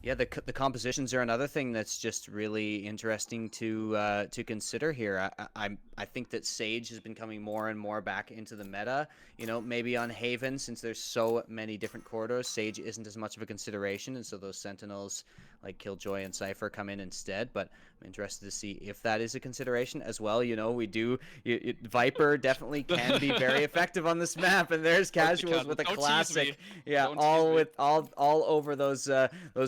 Yeah, the compositions are another thing that's just really interesting to consider here. I think that Sage has been coming more and more back into the meta. You know, maybe on Haven, since there's so many different corridors, Sage isn't as much of a consideration, and so those Sentinels like Killjoy and Cypher come in instead. But I'm interested to see if that is a consideration as well. You know, we do Viper definitely can be very effective on this map, and there's Casuals with a classic. Yeah, all over those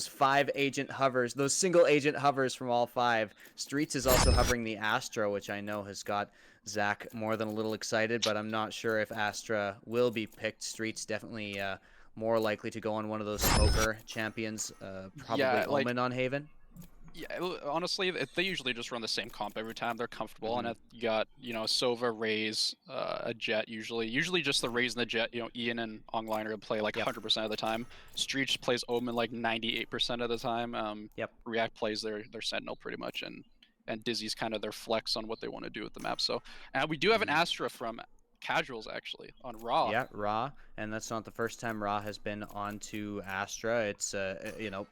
5 agent hovers, those single agent hovers from all 5. Streets is also hovering the Astra, which I know has got Zach more than a little excited, but I'm not sure if Astra will be picked. Streets definitely more likely to go on one of those smoker champions, probably Omen on Haven. Yeah, honestly, they usually just run the same comp every time. They're comfortable, and you got, you know, Sova, Raze, a Jet usually just the Raze and the Jet. You know, Ian and Ongliner play like 100% of the time. Street plays Omen like 98% of the time. React plays their Sentinel pretty much, and Dizzy's kind of their flex on what they want to do with the map. So, and we do have an Astra from Casuals actually on Raw. Yeah, Raw, and that's not the first time Raw has been onto Astra. It's you know,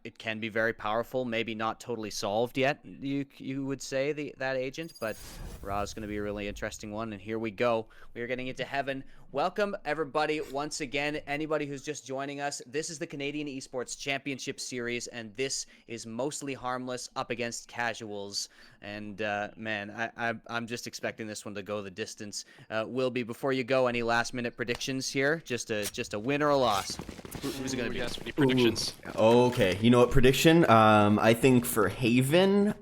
it can be very powerful. Maybe not totally solved yet. You would say that agent, but Raw is going to be a really interesting one. And here we go. We are getting into heaven. Welcome everybody once again. Anybody who's just joining us, this is the Canadian Esports Championship Series, and this is Mostly Harmless up against Casuals. And man, I'm just expecting this one to go the distance. Wilby, before you go, any last-minute predictions here? Just a win or a loss? Who's it going to be? Yes, any predictions? Okay, you know what prediction? I think for Haven,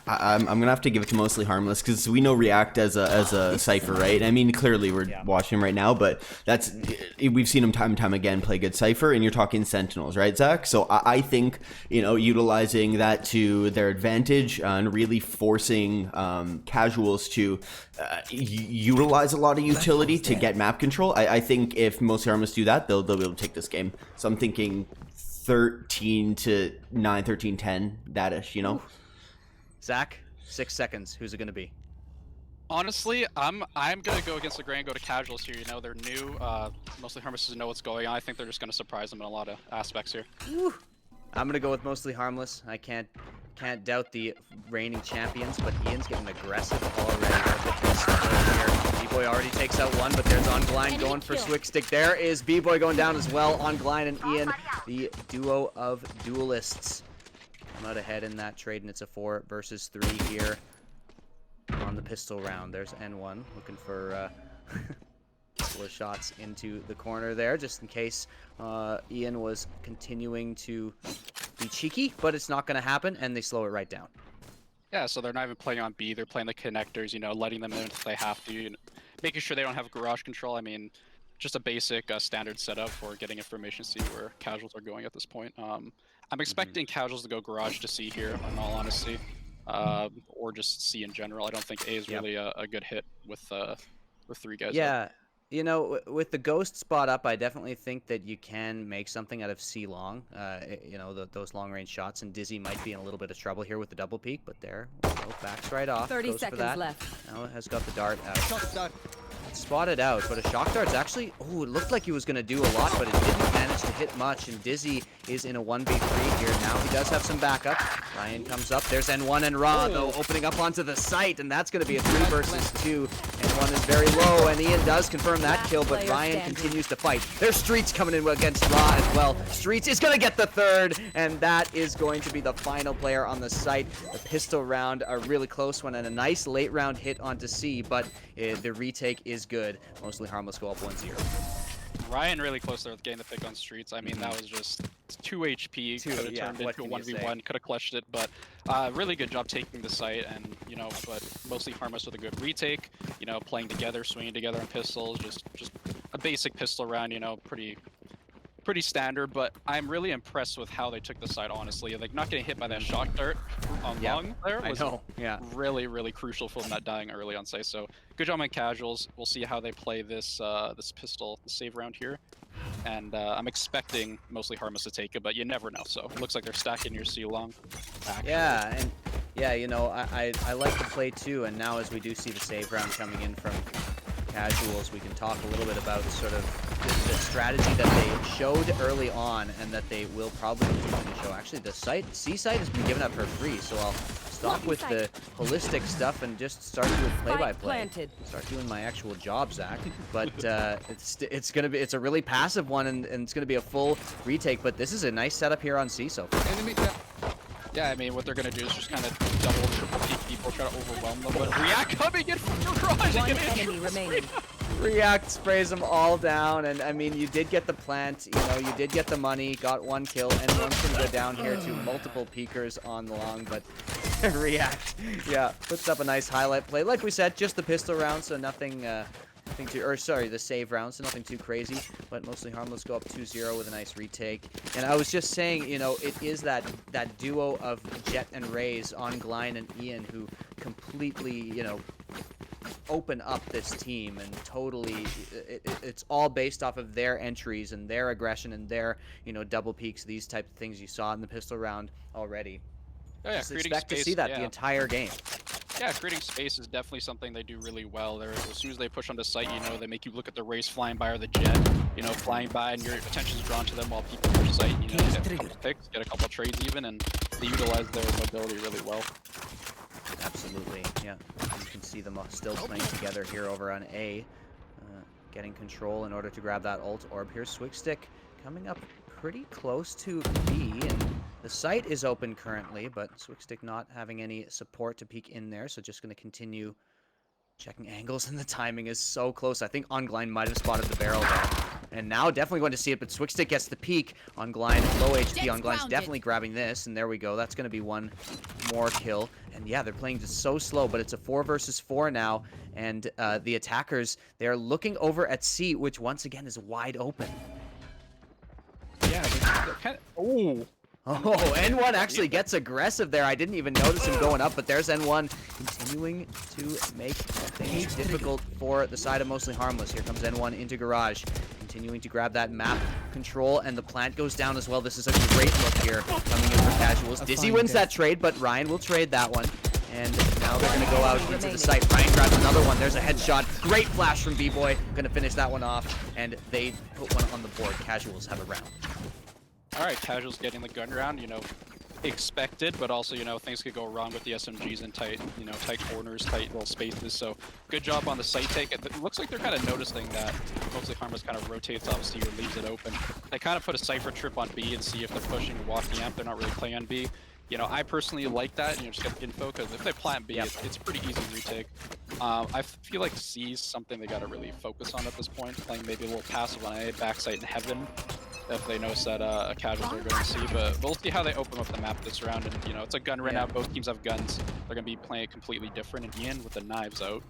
I'm gonna have to give it to Mostly Harmless because we know React as a Cypher, right? I mean, clearly we're watching him right now, but we've seen him time and time again play good Cypher, and you're talking Sentinels, right, Zach? So I think, you know, utilizing that to their advantage and really forcing Casuals to utilize a lot of utility to get map control. I think if Mostly Harmless do that, they'll be able to take this game. So I'm thinking 13-9, 13-10, that-ish, you know? Zach, 6 seconds. Who's it going to be? Honestly, I'm gonna go against the grain, go to Casuals here. You know, they're new. Mostly Harmless doesn't know what's going on. I think they're just gonna surprise them in a lot of aspects here. Woo. I'm gonna go with Mostly Harmless. I can't doubt the reigning champions, but Ian's getting aggressive already. B-Boy already takes out one, but there's Ongline going for Swick Stick. There is B-Boy going down as well. Ongline and Ian, the duo of duelists. I'm out ahead in that trade, and it's a 4 versus 3 here on the pistol round. There's N1 looking for a couple of shots into the corner there, just in case Ian was continuing to be cheeky, but it's not going to happen, and they slow it right down. Yeah, so they're not even playing on B. They're playing the connectors, you know, letting them in if they have to, you know, making sure they don't have garage control. I mean, just a basic standard setup for getting information to see where Casuals are going at this point. I'm expecting Casuals to go garage to C here, in all honesty, or just C in general. I don't think A is really a good hit with 3 guys. Yeah, you know, with the Ghost spot up, I definitely think that you can make something out of C long. You know, those long range shots, and Dizzy might be in a little bit of trouble here with the double peek, but there, backs right off. 30 goes seconds for that. left. Now it has got the dart out. Spotted out, but a shock dart's actually, it looked like he was going to do a lot, but it didn't manage to hit much, and Dizzy is in a 1v3 here. Now he does have some backup. Ryan comes up. There's N1 and Ra, though, opening up onto the site, and that's going to be a 3 versus 2. N1 is very low, and Ian does confirm that kill, but Ryan continues to fight. There's Streets coming in against Ra as well. Streets is going to get the 3rd, and that is going to be the final player on the site. The pistol round, a really close one, and a nice late round hit onto C, but the retake is good. Mostly Harmless go up 1-0. Ryan really close there with getting the pick on Streets. I mean, that was just 2 HP. Could have turned into a 1v1. Could have clutched it, but really good job taking the site, and you know, but Mostly Harmless with a good retake. You know, playing together, swinging together on pistols, just a basic pistol round. You know, pretty standard, but I'm really impressed with how they took the side, honestly. Like, not getting hit by that shock dart on long there was really crucial for them not dying early on site. So good job on Casuals. We'll see how they play this this pistol, the save round here. And I'm expecting Mostly Harmless to take it, but you never know. So it looks like they're stacking your C long. Actually. Yeah, and yeah, you know, I like the play too, and now as we do see the save round coming in from Casuals, we can talk a little bit about sort of strategy that they showed early on and that they will probably continue to show. Actually, the C site has been given up for free, so I'll stop with the holistic stuff and just start doing play-by-play. Start doing my actual job, Zach. But it's a really passive one, and it's gonna be a full retake. But this is a nice setup here on C so far. Yeah, I mean, what they're going to do is just kind of double, triple peek people, try to overwhelm them. But React coming in from garage and getting React sprays them all down, and I mean, you did get the plant, you know, you did get the money, got 1 kill, and one's going to go down here to multiple peekers on the long, but React, yeah, puts up a nice highlight play. Like we said, just the pistol round, so nothing the save round, so nothing too crazy, but mostly Harmless go up 2-0 with a nice retake. And I was just saying, you know, it is that duo of Jet and Raze on Glein and Ian who completely, you know, open up this team, and totally it's all based off of their entries and their aggression and their, you know, double peaks, these type of things you saw in the pistol round already. Oh, yeah, just expect to see that the entire game. Yeah, creating space is definitely something they do really well. As soon as they push onto site, you know, they make you look at the Race flying by or the Jet, you know, flying by, and your attention's drawn to them while people push site. You know, get a couple picks, get a couple trades even, and they utilize their mobility really well. Absolutely, yeah. You can see them still playing together here over on A, getting control in order to grab that ult orb. Here's Swigstick coming up pretty close to B, and the site is open currently, but Swigstick not having any support to peek in there, so just going to continue checking angles, and the timing is so close. I think Ongline might have spotted the barrel there. And now definitely going to see it, but Swigstick gets the peek. Ongline, low HP. Ongline's definitely grabbing this, and there we go. That's going to be 1 more kill. And yeah, they're playing just so slow, but it's a 4 versus 4 now, and the attackers, they're looking over at C, which once again is wide open. Yeah, they're kind of... Oh, N1 actually gets aggressive there. I didn't even notice him going up, but there's N1 continuing to make things difficult for the side of Mostly Harmless. Here comes N1 into garage, continuing to grab that map control, and the plant goes down as well. This is a great look here coming in for Casuals. Dizzy wins that trade, but Ryan will trade that one. And now they're going to go out into the site. Ryan grabs another one. There's a headshot. Great flash from B-Boy. Going to finish that one off, and they put one on the board. Casuals have a round. All right, Casuals getting the gun round, you know, expected, but also, you know, things could go wrong with the SMGs in tight, you know, tight corners, tight little spaces. So good job on the site take. It looks like they're kind of noticing that Mostly Harmless kind of rotates off C or leaves it open. They kind of put a Cypher trip on B and see if they're pushing walking amp. They're not really playing on B. You know, I personally like that, you know, just get info, because if they plant B, it's pretty easy retake. I feel like C is something they got to really focus on at this point, playing maybe a little passive on A, backside in Heaven, if they notice that a Casuals are going to see, but we'll see how they open up the map this round. And you know, it's a gun run out. Both teams have guns. They're going to be playing it completely different. And Ian with the knives out.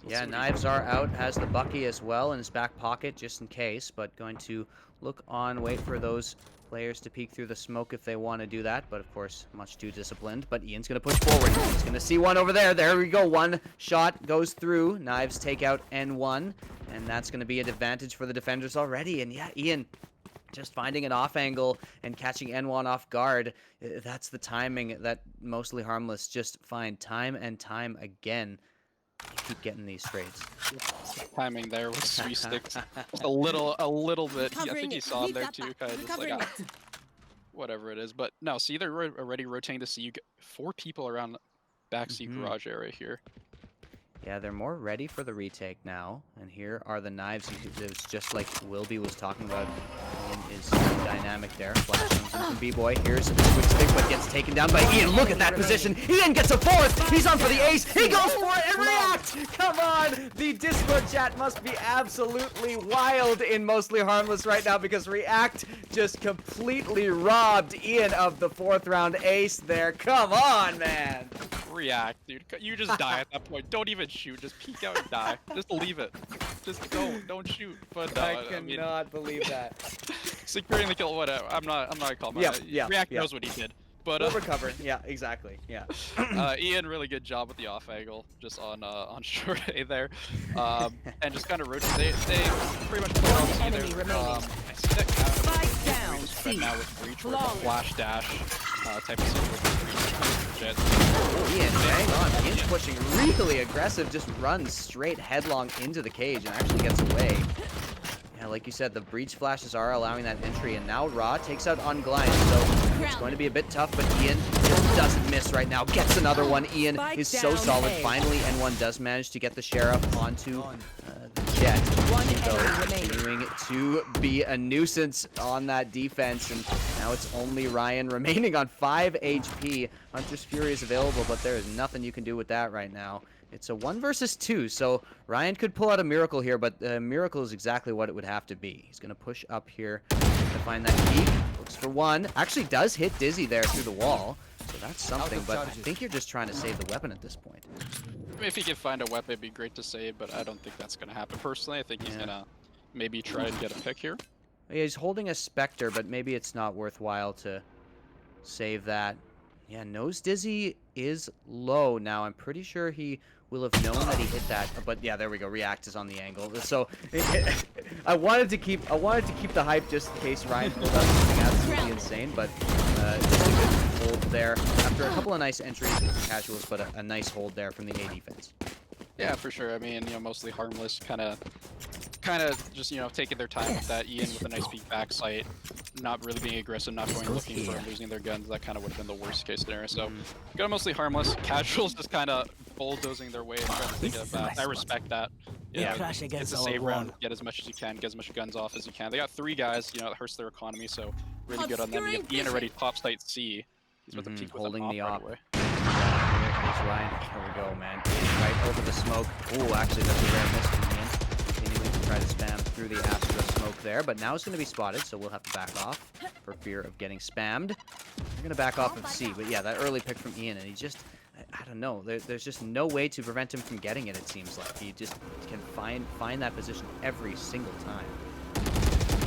So yeah, knives are out. Has the Bucky as well in his back pocket just in case, but going to look on, wait for those players to peek through the smoke if they want to do that, but of course much too disciplined. But Ian's going to push forward. He's going to see one over there. There we go. One shot goes through. Knives take out N1, and that's going to be an advantage for the defenders already. And yeah, Ian just finding an off angle and catching N1 off guard. That's the timing that Mostly Harmless just find time and time again. They keep getting these trades. Timing there with Swigstick. Just a little bit. I think he saw him there too, kind of just like, whatever it is. But no, see, they're already rotating to see. You get 4 people around backseat garage area here. Yeah, they're more ready for the retake now. And here are the knives. It's just like Wilby was talking about in his dynamic there. Flashing from B-Boy. Here's a Swigstick, but gets taken down by Ian. Look at that position. Ian gets a 4th. He's on for the ace. He goes for it and React. Come on. The Discord chat must be absolutely wild in Mostly Harmless right now, because React just completely robbed Ian of the 4th round ace there. Come on, man. React, dude. You just die at that point. Don't even shoot. Just peek out and die. Just leave it. Just don't shoot. But I cannot believe that. Securing the kill, whatever. I'm not gonna call him. React knows what he did. But we'll recover. Yeah, exactly. Yeah. Ian, really good job with the off angle, just on short A there, and just kind of rotate. They pretty much play on C there. I see that kind of spread now with breach, where flash dash type of situation. Ian, hang on. Ian's pushing really aggressive, just runs straight headlong into the cage and actually gets away. And like you said, the breach flashes are allowing that entry, and now Ra takes out on Glide, so it's going to be a bit tough, but Ian just doesn't miss right now. Gets another one. Ian is so solid. Finally, N1 does manage to get the Sheriff onto the Jet. So continuing to be a nuisance on that defense, and now it's only Ryan remaining on 5 HP. Hunter's Fury is available, but there is nothing you can do with that right now. It's a 1 versus 2, so Ryan could pull out a miracle here, but the miracle is exactly what it would have to be. He's going to push up here to find that peak. Looks for one. Actually does hit Dizzy there through the wall, so that's something, but I think you're just trying to save the weapon at this point. I mean, if he could find a weapon, it'd be great to save, but I don't think that's going to happen personally. I think he's going to maybe try and get a pick here. Yeah, he's holding a Spectre, but maybe it's not worthwhile to save that. Yeah, Nose Dizzy is low now. I'm pretty sure he will have known that he hit that, but yeah, there we go. React is on the angle. So I wanted to keep the hype just in case Ryan pulled out something absolutely insane, but just a good hold there after a couple of nice entries with the casuals, but a nice hold there from the A defense. Yeah, for sure. I mean, mostly Harmless, kind of just, taking their time with that. Ian with a nice peek back sight, not really being aggressive, not going looking for and losing their guns. That kind of would have been the worst case scenario. So, got mostly Harmless. Casuals just kind of bulldozing their way and trying to take it back. I respect that. It's a save round. Get as much as you can. Get as much guns off as you can. They got 3 guys. It hurts their economy. So, really good on them. You have Ian already top site C. He's with the peak holding the op. Right Ryan. Here we go, man. Right over the smoke. Oh, actually, that's a rare miss from Ian. Continuing to try to spam through the Astra smoke there, but now it's going to be spotted, so we'll have to back off for fear of getting spammed. We're going to back off of C, but yeah, that early pick from Ian, and he just, I don't know, there's just no way to prevent him from getting it, it seems like. He just can find that position every single time.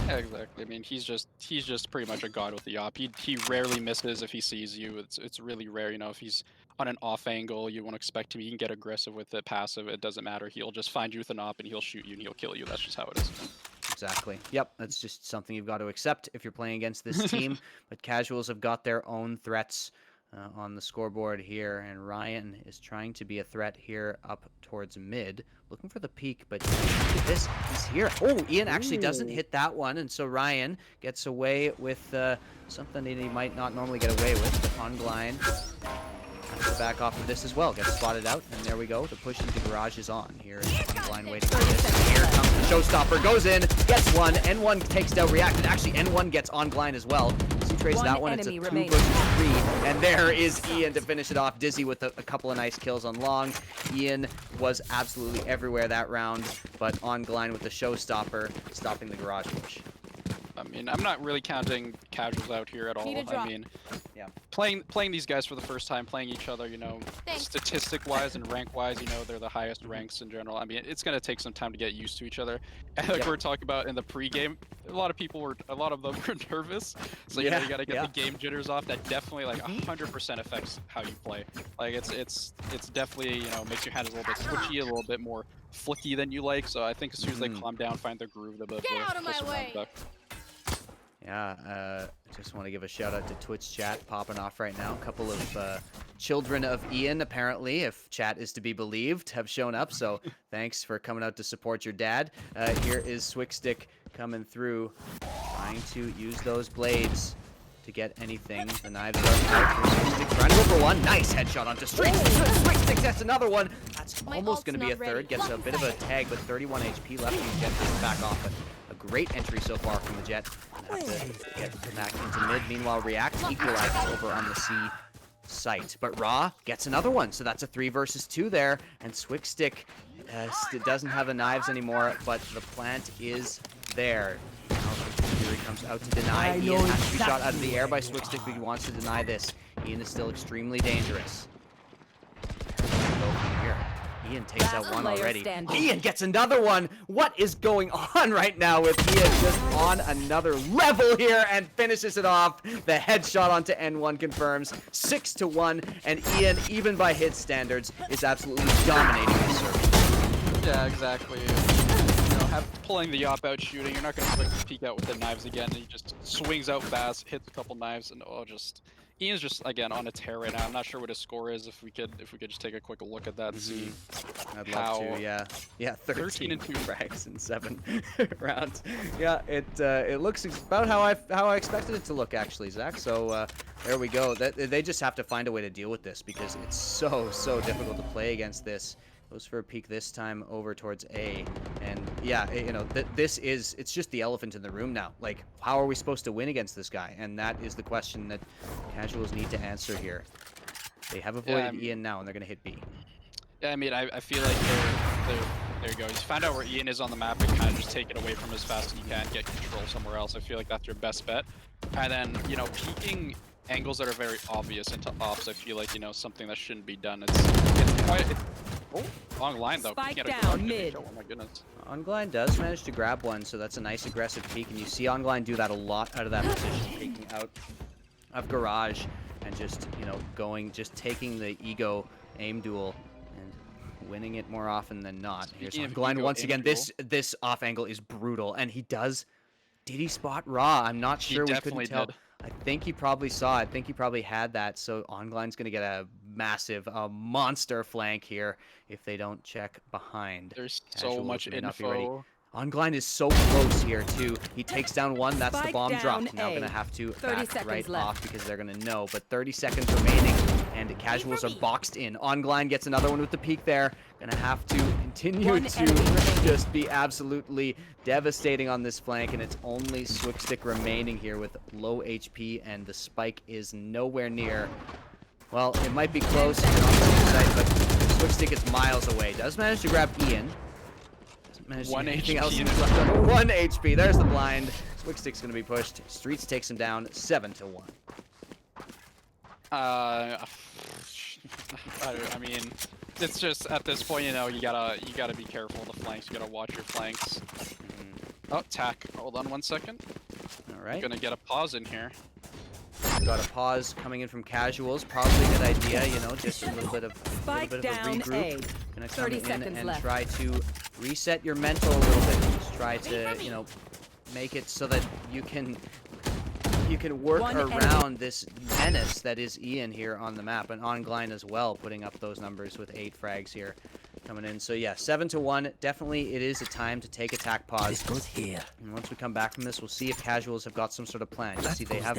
Yeah, exactly. I mean, he's just pretty much a god with the op. He rarely misses if he sees you. It's really rare, if he's on an off angle, you won't expect him. He can get aggressive with it, passive, it doesn't matter. He'll just find you with an op and he'll shoot you and he'll kill you. That's just how it is. Exactly. Yep, that's just something you've got to accept if you're playing against this team. But casuals have got their own threats on the scoreboard here, and Ryan is trying to be a threat here up towards mid, looking for the peak, but look at this, he's here. Oh, Ian actually doesn't hit that one, and so Ryan gets away with something that he might not normally get away with, but on Glide has to back off of this as well. Gets spotted out, and there we go. The push into garage is on. Here is Blind waiting for this. Here comes the showstopper. Goes in, gets one. N1 takes down React, and actually N1 gets on Blind as well. He trades that one. It's a 2 versus 3, and there is Ian to finish it off. Dizzy with a couple of nice kills on long. Ian was absolutely everywhere that round, but on Blind with the showstopper, stopping the garage push. I mean, I'm not really counting casuals out here at all. I mean, yeah, playing these guys for the first time, playing each other, statistic-wise and rank-wise, they're the highest ranks in general. I mean, it's gonna take some time to get used to each other. And like we were talking about in the pre-game, a lot of them were nervous. So you gotta get the game jitters off. That definitely 100% affects how you play. Like it's definitely makes your hand a little bit twitchy, a little bit more flicky than you like. So I think as soon as they calm down, find their groove, they'll be able to pull some rounds back. Yeah, just want to give a shout out to Twitch chat popping off right now. A couple of children of Ian, apparently, if chat is to be believed, have shown up. So thanks for coming out to support your dad. Here is Swickstick coming through, trying to use those blades to get anything. The knives are out for Swickstick, trying to go for one. Nice headshot onto Streaks. Swickstick gets another one. That's almost going to be a third. Gets a bit of a tag, but 31 HP left. You get this back off, but a great entry so far from the Jet. Have to get back into mid. Meanwhile, React equalizes over on the C site. But Raw gets another one, so that's a 3 versus 2 there. And Swickstick doesn't have the knives anymore, but the plant is there. Now Fury comes out to deny. Ian has to be shot out of the air by Swickstick, but he wants to deny this. Ian is still extremely dangerous. Ian takes out one already. Ian gets another one. What is going on right now with Ian just on another level here and finishes it off? The headshot onto N1 confirms 6-1, and Ian, even by hit standards, is absolutely dominating this server. Yeah, exactly. Pulling the op out shooting, you're not going to expect to peek out with the knives again. He just swings out fast, hits a couple knives, and just Ian's just again on a tear right now. I'm not sure what his score is. If we could just take a quick look at that and see. I'd love to. Yeah, 13 and 2 frags in 7 rounds. Yeah, it looks about how I expected it to look actually, Zach. So there we go. They just have to find a way to deal with this because it's so difficult to play against this. Goes for a peek this time over towards A, and yeah, you know, it's just the elephant in the room now. Like, how are we supposed to win against this guy? And that is the question that Casuals need to answer here. They have avoided Ian now, and they're gonna hit B. Yeah, I mean, I feel like there you go. Just find out where Ian is on the map and kind of just take it away from as fast as you can, get control somewhere else. I feel like that's your best bet. And then, you know, peeking angles that are very obvious into ops, I feel like, you know, something that shouldn't be done. It's quite... Oh, long line though. Spike down mid. Oh my goodness. Ongline does manage to grab one, so that's a nice aggressive peek, and you see Ongline do that a lot out of that position, peeking out of garage and just, you know, just taking the ego aim duel and winning it more often than not. Here's Ongline once again. This off angle is brutal, and did he spot Raw? I'm not sure. We couldn't tell. I think he probably saw it. I think he probably had that. So Ongline's going to get a massive, monster flank here if they don't check behind. There's so much info. Ongline is so close here, too. He takes down one. That's the bomb drop. Now going to have to back right off because they're going to know. But 30 seconds remaining, and Casuals are boxed in. Ongline gets another one with the peek there. Going to have to continue to just be absolutely devastating on this flank, and it's only Swickstick remaining here with low HP, and the spike is nowhere near. Well, it might be close on the side, but Swickstick is miles away. Does manage to grab Ian. Doesn't manage to do anything else. 1 HP. There's the blind. Swickstick's going to be pushed. Streets takes him down 7-1. I mean, it's just at this point, you know, you gotta be careful of the flanks. You gotta watch your flanks. Oh, tack. Hold on 1 second. All right. Gonna get a pause in here. Got a pause coming in from Casuals. Probably a good idea, you know, just a little bit of a regroup. Gonna come in and try to reset your mental a little bit. Just try to, you know, make it so that you can work around this menace that is Ian here on the map, and Ongline as well, putting up those numbers with 8 frags here coming in. So yeah, 7-1. Definitely, it is a time to take attack pause. This goes here. And once we come back from this, we'll see if Casuals have got some sort of plan. You see, they have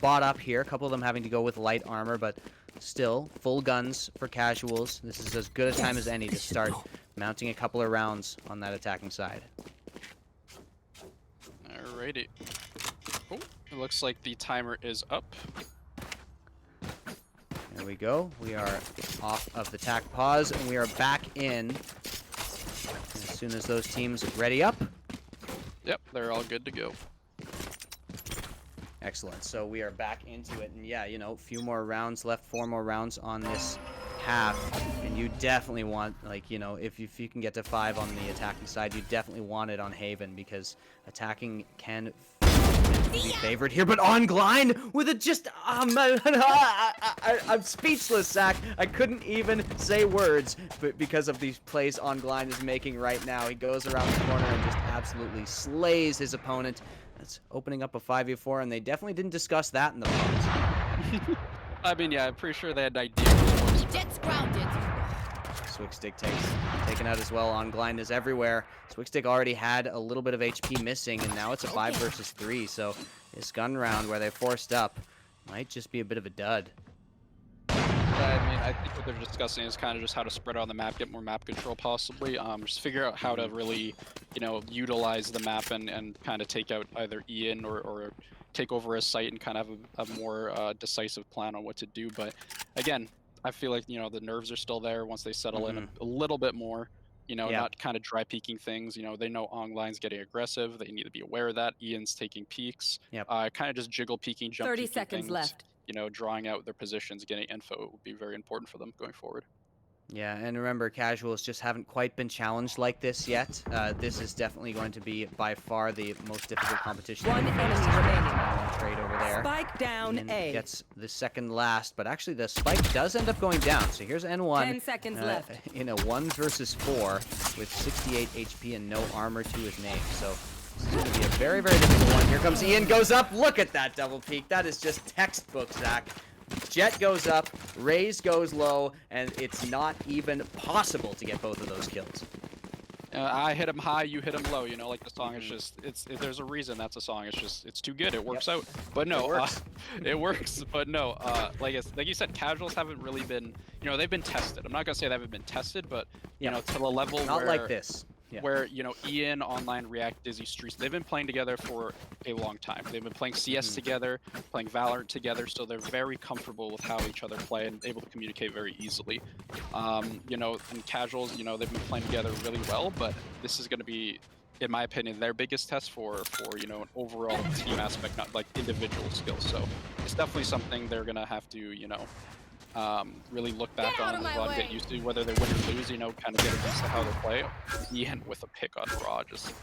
bought up here. A couple of them having to go with light armor, but still full guns for Casuals. This is as good a time as any to start mounting a couple of rounds on that attacking side. Alrighty. Oh, it looks like the timer is up. There we go. We are off of the attack pause, and we are back in as soon as those teams ready up. Yep, they're all good to go. Excellent. So we are back into it, and yeah, you know, a few more rounds left, 4 more rounds on this half, and you definitely want, like, you know, if you can get to 5 on the attacking side, you definitely want it on Haven, because attacking can be favored here, but Ongline with it just I'm speechless, Zach. I couldn't even say words, but because of these plays Ongline is making right now. He goes around the corner and just absolutely slays his opponent. That's opening up a 5v4, and they definitely didn't discuss that in the pause. I mean, yeah, I'm pretty sure they had ideas. Jets grounded. Swickstick taken out as well. Ongline is everywhere. Swickstick already had a little bit of HP missing, and now it's a 5 versus 3. So this gun round where they forced up might just be a bit of a dud. I mean, I think what they're discussing is kind of just how to spread out the map, get more map control possibly. Just figure out how to really, you know, utilize the map and kind of take out either Ian or take over a site and kind of have a more decisive plan on what to do. But again, I feel like, you know, the nerves are still there once they settle in a little bit more, you know, not kind of dry peeking things. You know, they know Ongline's getting aggressive. They need to be aware of that. Ian's taking peeks. Kind of just jiggle peeking, jump 30 peeking seconds things, left. You know, drawing out their positions, getting info would be very important for them going forward. Yeah, and remember, Casuals just haven't quite been challenged like this yet. This is definitely going to be by far the most difficult competition. One enemy remaining. Trade over there. Spike down A. Gets the second last, but actually the spike does end up going down. So here's N1. 10 seconds left. In a 1 versus 4 with 68 HP and no armor to his name. So This is going to be a very, very difficult one. Here comes Ian, goes up. Look at that double peek. That is just textbook, Zach. Jet goes up, Raze goes low, and it's not even possible to get both of those kills. I hit him high, you hit him low. You know, like the song is just, there's a reason that's a song. It's just, it's too good. It works out. But no, it works. But no, like you said, casuals haven't really been, you know, they've been tested. I'm not gonna say they haven't been tested, but you know, to the level not where, like this. Yeah. Where, you know, Ian, Online, React, Dizzy, Streets, they've been playing together for a long time. They've been playing CS together, playing Valorant together, so they're very comfortable with how each other play and able to communicate very easily. You know, in casuals, you know, they've been playing together really well, but this is going to be, in my opinion, their biggest test for you know, an overall team aspect, not like individual skills. So it's definitely something they're going to have to, you know, really look back on as well, get used to, whether they win or lose, you know, kind of get used to how they play. Ian with a pick on Raw, just...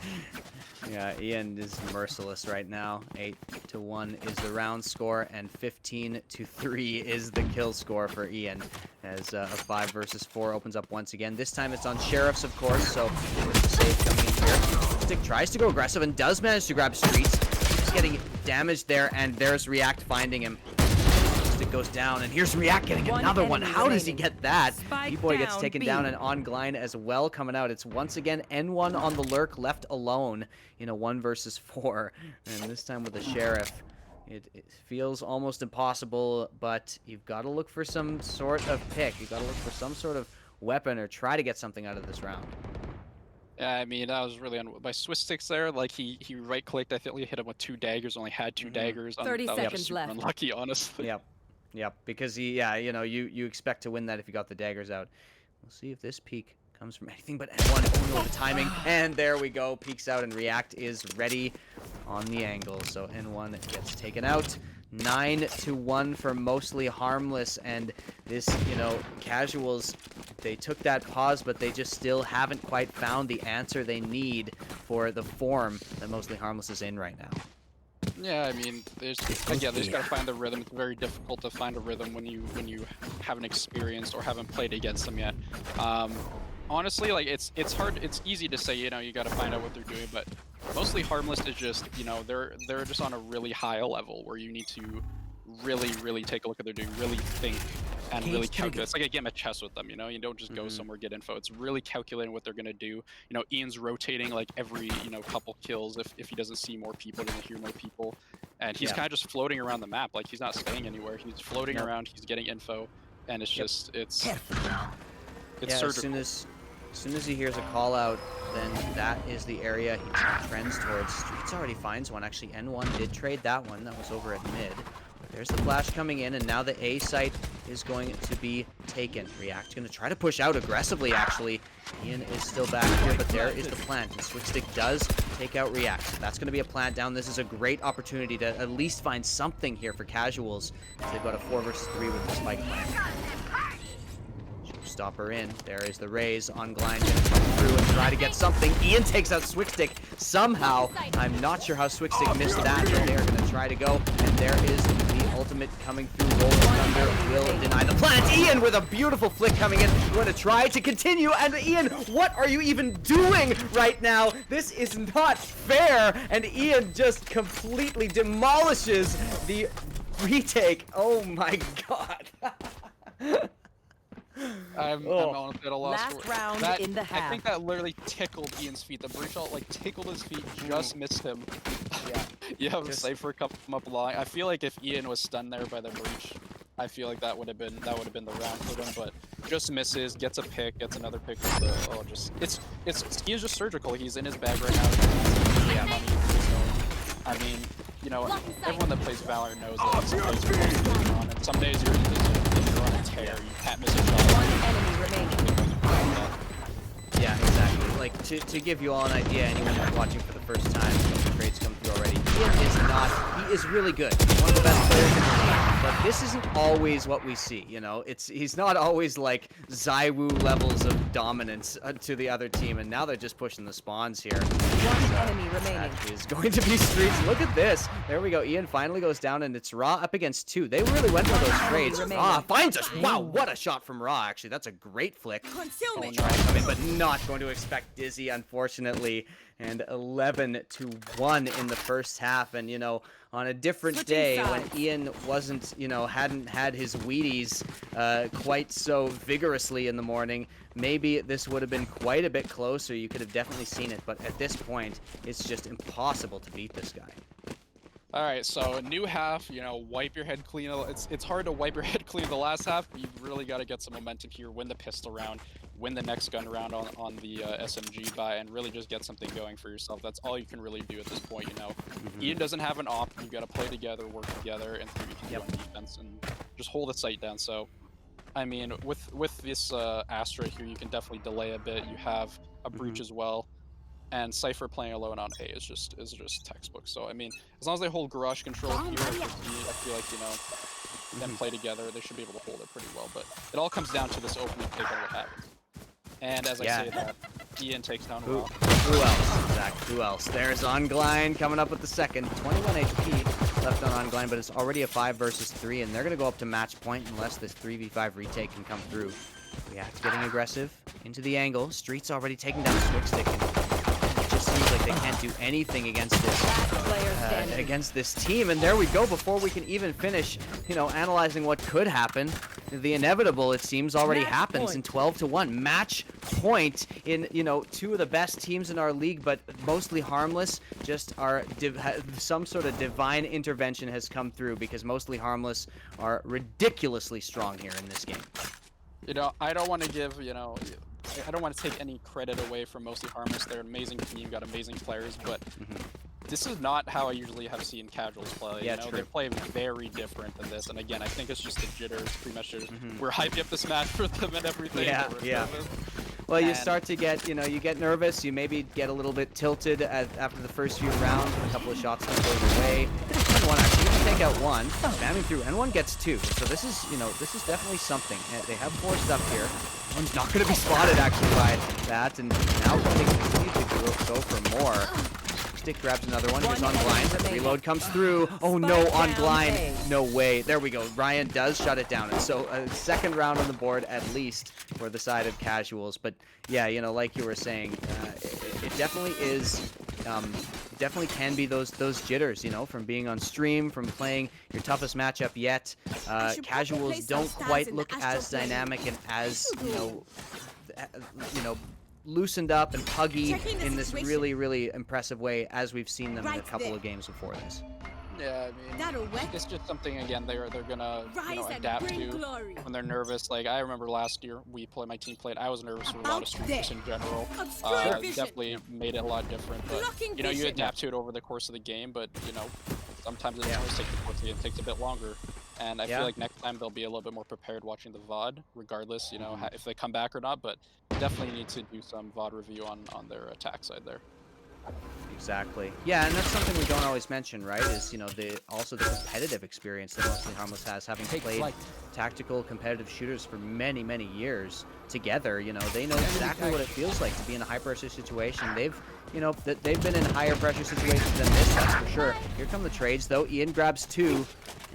Yeah, Ian is merciless right now. 8-1 is the round score, and 15-3 is the kill score for Ian, as a 5 versus 4 opens up once again. This time it's on Sheriffs, of course, so there's the save coming in here. Stick tries to go aggressive and does manage to grab Streets. He's getting damaged there, and there's React finding him. It goes down, and here's React getting another one. How does he get that? B-Boy gets taken down, and on Glide as well coming out. It's once again N1 on the lurk, left alone in a 1 versus 4, and this time with the Sheriff. It feels almost impossible, but you've got to look for some sort of pick. You've got to look for some sort of weapon or try to get something out of this round. Yeah, I mean, that was really by Swiss Sticks there. Like he right-clicked. I think he hit him with 2 daggers. Only had 2 daggers. 30 that seconds was super left. Unlucky, honestly. Yep, because yeah, you know, you expect to win that if you got the daggers out. We'll see if this peek comes from anything but N1. Oh no, the timing, and there we go. Peeks out, and React is ready on the angle. So N1 gets taken out. 9-1 for mostly Harmless, and this, you know, casuals, they took that pause, but they just still haven't quite found the answer they need for the form that mostly Harmless is in right now. Yeah, I mean, they just gotta find the rhythm. It's very difficult to find a rhythm when you haven't experienced or haven't played against them yet. Honestly, like it's hard. It's easy to say, you know, you gotta find out what they're doing, but mostly Harmless is just, you know, they're just on a really high level where you need to really take a look at what they're doing, really think and really calculate. It's like a game of chess with them, you know. You don't just go somewhere, get info. It's really calculating what they're gonna do. You know, Ian's rotating like every, you know, couple kills. If he doesn't see more people, doesn't hear more people, and he's kind of just floating around the map. Like he's not staying anywhere. He's floating around. He's getting info, and it's just it's surgical. As soon as he hears a call out, then that is the area he trends towards. Streets already finds one. Actually, N1 did trade that one. That was over at mid. There's the flash coming in, and now the A site is going to be taken. React going to try to push out aggressively, actually. Ian is still back here, but there is the plant. And Switchstick does take out React. So that's going to be a plant down. This is a great opportunity to at least find something here for casuals. They've got a 4 versus 3 with the spike plant. Stopper in. There is the Raze on Glide. Gonna come through and try to get something. Ian takes out Switchstick somehow. I'm not sure how Switchstick missed that, but they are going to try to go. And there is the ultimate coming through. Rolling Thunder will deny the plant. Ian with a beautiful flick coming in. Going to try to continue. And Ian, what are you even doing right now? This is not fair. And Ian just completely demolishes the retake. Oh my god. I'm honestly at a loss. Last round in the half. I think that literally tickled Ian's feet. The breach shot like tickled his feet, just missed him. Yeah. You have a safe for a couple up along. I feel like if Ian was stunned there by the breach, I feel like that would have been the round for them. But just misses, gets a pick, gets another pick. He's just surgical. He's in his bag right now. Yeah. Money. So, I mean, you know, everyone that plays Valorant knows that some days you're going on, and some days you're on a tear. You can't miss a shot. Yeah, exactly. Like, to give you all an idea, anyone who's watching for the first time, the trades come through already. He is really good. He's one of the best players in the league. But this isn't always what we see, you know? He's not always like Zywoo levels of dominance to the other team, and now they're just pushing the spawns here. One enemy remaining. That is going to be Streets. Look at this. There we go. Ian finally goes down, and it's Raw up against 2. They really went for those trades. Raw finds us. Wow, what a shot from Raw, actually. That's a great flick. Try to come in, but not going to expect Dizzy, unfortunately. and 11-1 in the first half. And, you know, on a different Switching day sides. when Ian wasn't, you know, hadn't had his Wheaties quite so vigorously in the morning, maybe this would have been quite a bit closer. You could have definitely seen it, but at this point, it's just impossible to beat this guy. All right, so a new half, you know, wipe your head clean. It's hard to wipe your head clean the last half. You really got to get some momentum here, win the pistol round, win the next gun round on the SMG buy, and really just get something going for yourself. That's all you can really do at this point, you know. Ian doesn't have an op. You got to play together, work together, and you can do on defense and just hold the site down. So, I mean, with this Astra here, you can definitely delay a bit. You have a breach as well. And Cypher playing alone on A is just textbook. So I mean, as long as they hold garage control here, I feel like, you know, them play together, they should be able to hold it pretty well. But it all comes down to this opening pick and what happens. And as I say that, Ian takes down Rob. Who else, Zach? Who else? There's Ongline coming up with the second. 21 HP left on Ongline, but it's already a 5 versus 3, and they're going to go up to match point unless this 3v5 retake can come through. React getting aggressive into the angle. Street's already taking down Swickstick. It just seems like they can't do anything against this team. And there we go. Before we can even finish, you know, analyzing what could happen, the inevitable, it seems, already happens in 12-1. Match point in, you know, two of the best teams in our league, but mostly Harmless. Just are some sort of divine intervention has come through, because mostly Harmless are ridiculously strong here in this game. You know, I don't want to give, you know, I don't want to take any credit away from mostly Harmless. They're an amazing team, got amazing players, but this is not how I usually have seen casuals play. Yeah, you know, true. they play very different than this. And again, I think it's just the jitters, pretty much. We're hyping up this match for them and everything. Yeah. Well, you start to get, you know, you get nervous. You maybe get a little bit tilted after the first few rounds. A couple of shots don't go your way. N1 actually can take out one, spamming through. N1 gets 2. So this is, you know, this is definitely something. They have 4 stuff here. One's not going to be spotted actually by that, and now they continue to go for more. Stick grabs another one. He's on blind. Reload comes through. Oh no, on blind. No way. There we go. Ryan does shut it down. And so a second round on the board at least for the side of casuals. But yeah, you know, like you were saying, it definitely is. It definitely can be those jitters, you know, from being on stream, from playing your toughest matchup yet. Casuals don't quite look as dynamic and as, you know, loosened up and puggy in this really impressive way as we've seen them in a couple of games before this. Yeah, I mean, it's just something, again, they're gonna, you know, adapt to when they're nervous. Like, I remember last year, my team played, I was nervous for a lot of streamers in general. Definitely made it a lot different, but, you know, you adapt to it over the course of the game, but, you know, sometimes it does take the course of the game, it takes a bit longer. And I feel like next time they'll be a little bit more prepared watching the VOD, regardless, you know, if they come back or not, but definitely need to do some VOD review on their attack side there. Exactly. Yeah, and that's something we don't always mention, right? Is, you know, also the competitive experience that mostly Harmless has, having played tactical competitive shooters for many years together. You know, they know exactly what it feels like to be in a high pressure situation. They've, you know, they've been in higher pressure situations than this, that's for sure. Here come the trades though. Ian grabs 2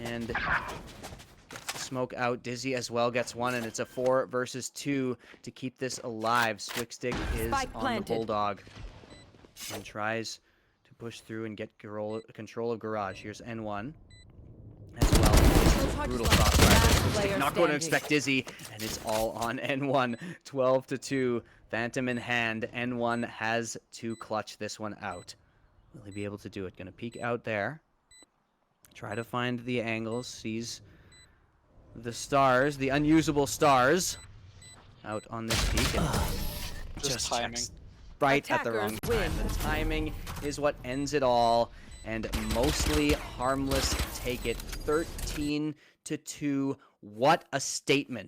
and gets the smoke out. Dizzy as well gets 1, and it's a 4 versus 2 to keep this alive. Swickstick is on the Bulldog and tries to push through and get control of Garage. Here's N1 as well. This is brutal crossfire. Not going to expect Dizzy, and it's all on N1. 12-2. Phantom in hand. N1 has to clutch this one out. Will he be able to do it? Going to peek out there. Try to find the angles. Sees the stars, the unusable stars, out on this peak. And just timing. Right at the wrong time. The timing is what ends it all, and mostly Harmless take it 13-2. What a statement